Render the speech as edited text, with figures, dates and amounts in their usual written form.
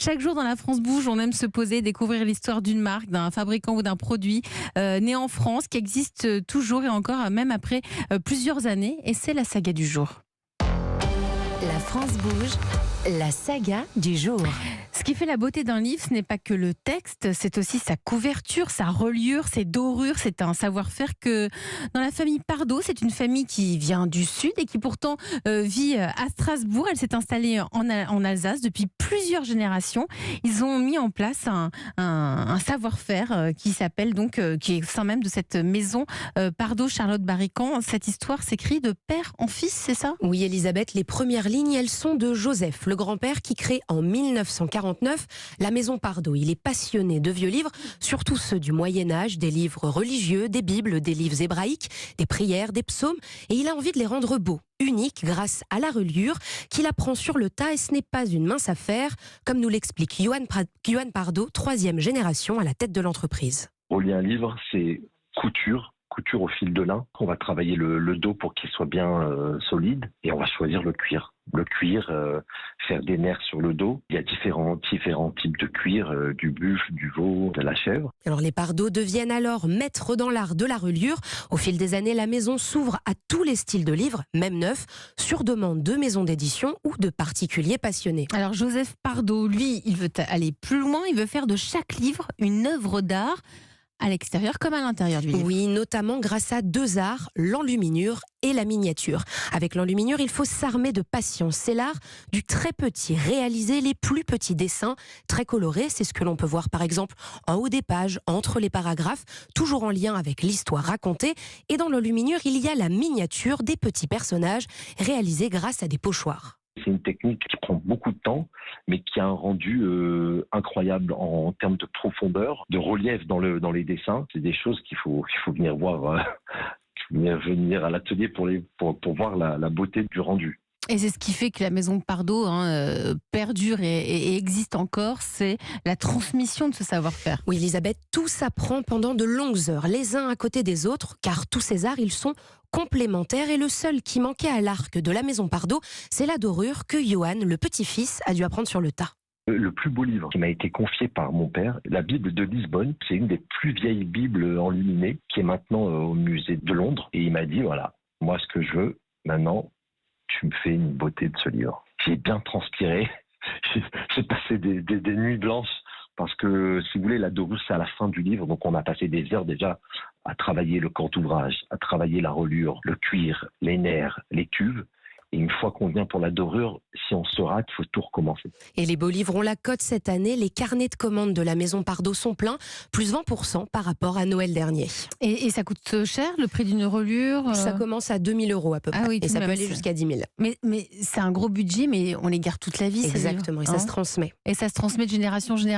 Chaque jour dans la France Bouge, on aime se poser, découvrir l'histoire d'une marque, d'un fabricant ou d'un produit né en France, qui existe toujours et encore, même après plusieurs années. Et c'est la saga du jour. La France Bouge, la saga du jour. Ce qui fait la beauté d'un livre, ce n'est pas que le texte, c'est aussi sa couverture, sa reliure, ses dorures. C'est un savoir-faire que dans la famille Pardo, c'est une famille qui vient du Sud et qui pourtant vit à Strasbourg. Elle s'est installée en Alsace depuis plusieurs générations. Ils ont mis en place un savoir-faire qui s'appelle donc, qui est au sein même de cette maison Pardo Charlotte Barrican. Cette histoire s'écrit de père en fils, c'est ça ? Oui, Elisabeth, les premières lignes, elles sont de Joseph, le grand-père qui crée en 1949 la maison Pardo. Il est passionné de vieux livres, surtout ceux du Moyen-Âge, des livres religieux, des bibles, des livres hébraïques, des prières, des psaumes, et il a envie de les rendre beaux, uniques, grâce à la reliure qu'il apprend sur le tas, et ce n'est pas une mince affaire, comme nous l'explique Johan Pardo, troisième génération à la tête de l'entreprise. Relier un livre, c'est couture au fil de lin. On va travailler le dos pour qu'il soit bien solide et on va choisir le cuir. Le cuir, faire des nerfs sur le dos. Il y a différents types de cuir, du buffle, du veau, de la chèvre. Alors les Pardo deviennent alors maîtres dans l'art de la reliure. Au fil des années, la maison s'ouvre à tous les styles de livres, même neufs, sur demande de maisons d'édition ou de particuliers passionnés. Alors Joseph Pardo, lui, il veut aller plus loin, il veut faire de chaque livre une œuvre d'art, à l'extérieur comme à l'intérieur du livre. Oui, notamment grâce à deux arts, l'enluminure et la miniature. Avec l'enluminure, il faut s'armer de patience. C'est l'art du très petit, réaliser les plus petits dessins, très colorés. C'est ce que l'on peut voir par exemple en haut des pages, entre les paragraphes, toujours en lien avec l'histoire racontée. Et dans l'enluminure, il y a la miniature des petits personnages réalisés grâce à des pochoirs. C'est une technique qui prend beaucoup de temps, mais qui a un rendu incroyable en termes de profondeur, de relief dans les dessins. C'est des choses qu'il faut venir voir, venir à l'atelier pour voir la beauté du rendu. Et c'est ce qui fait que la maison Pardo perdure et existe encore, c'est la transmission de ce savoir-faire. Oui, Elisabeth, tout s'apprend pendant de longues heures, les uns à côté des autres, car tous ces arts, ils sont complémentaires, et le seul qui manquait à l'arc de la maison Pardo, c'est la dorure que Johan, le petit-fils, a dû apprendre sur le tas. Le plus beau livre qui m'a été confié par mon père, la Bible de Lisbonne, c'est une des plus vieilles Bibles enluminées qui est maintenant au musée de Londres. Et il m'a dit, voilà, moi ce que je veux maintenant, tu me fais une beauté de ce livre. J'ai bien transpiré, j'ai passé des nuits blanches parce que, si vous voulez, la dorure, c'est à la fin du livre. Donc on a passé des heures déjà à travailler le corps d'ouvrage, à travailler la reliure, le cuir, les nerfs, les cuves. Et une fois qu'on vient pour la dorure, si on se rate, il faut tout recommencer. Et les beaux livres ont la cote cette année. Les carnets de commandes de la maison Pardo sont pleins, plus 20% par rapport à Noël dernier. Et ça coûte cher, le prix d'une reliure Ça commence à 2 000 € à peu près. Ah oui, et ça peut aller jusqu'à 10 000. Mais c'est un gros budget, mais on les garde toute la vie. Exactement, ces livres, et ça se transmet. Et ça se transmet de génération en génération.